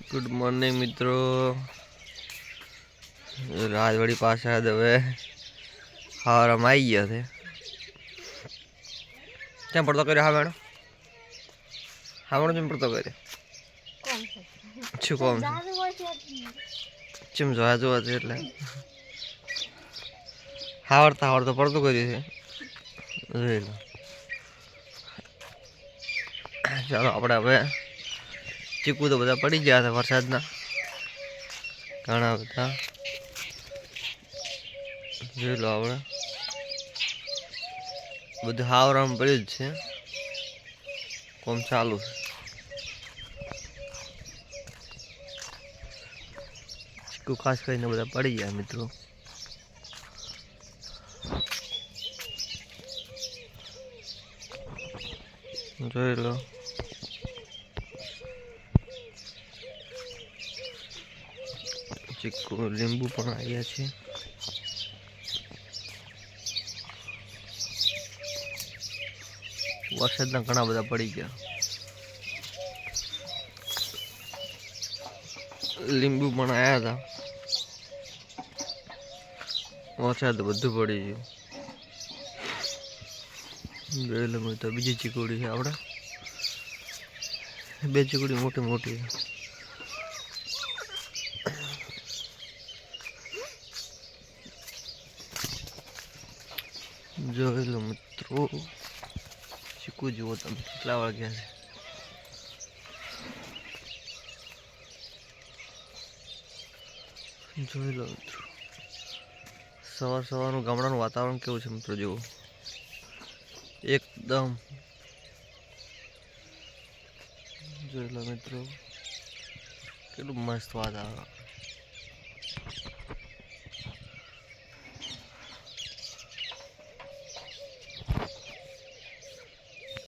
Good morning मित्रों। राजवाड़ी पास आया दवे हार हम आई गया थे क्या पड़ता करे। हाँ मैडम, हाँ मैडम तुम पड़ता करे कौन चम जो जो એટલે આવડતા પડતું કર્યું છે જોઈ લો। ચાલો આપણે હવે ચીકુ તો બધા પડી ગયા હતા વરસાદના ઘણા બધા જોઈ લો। આપણે બધું હાવરામ પડ્યું જ છે, કોમ ચાલુ છે। ચીકુ ખાસ કરીને બધા પડી ગયા મિત્રો। જોઈ લો ચીકુ લીંબુ પણ આવ્યા છે। વરસાદના ઘણા બધા પડી ગયા। લીંબુ પણ આવ્યા હતા, વરસાદ બધું પડી ગયું। જોઈ લો તો બીજી ચીકુડી છે આપણે, બે ચીકુડી મોટી મોટી છે। જોઈ લો મિત્રો ચીકુ જુઓ તમે કેટલા વાગ્યા છે। જોઈ લો મિત્રો સવાર સવારનું ગામડાનું વાતાવરણ કેવું છે મિત્રો, જુઓ એકદમ। જોઈ લો મિત્રો કેટલું મસ્ત વાતાવરણ।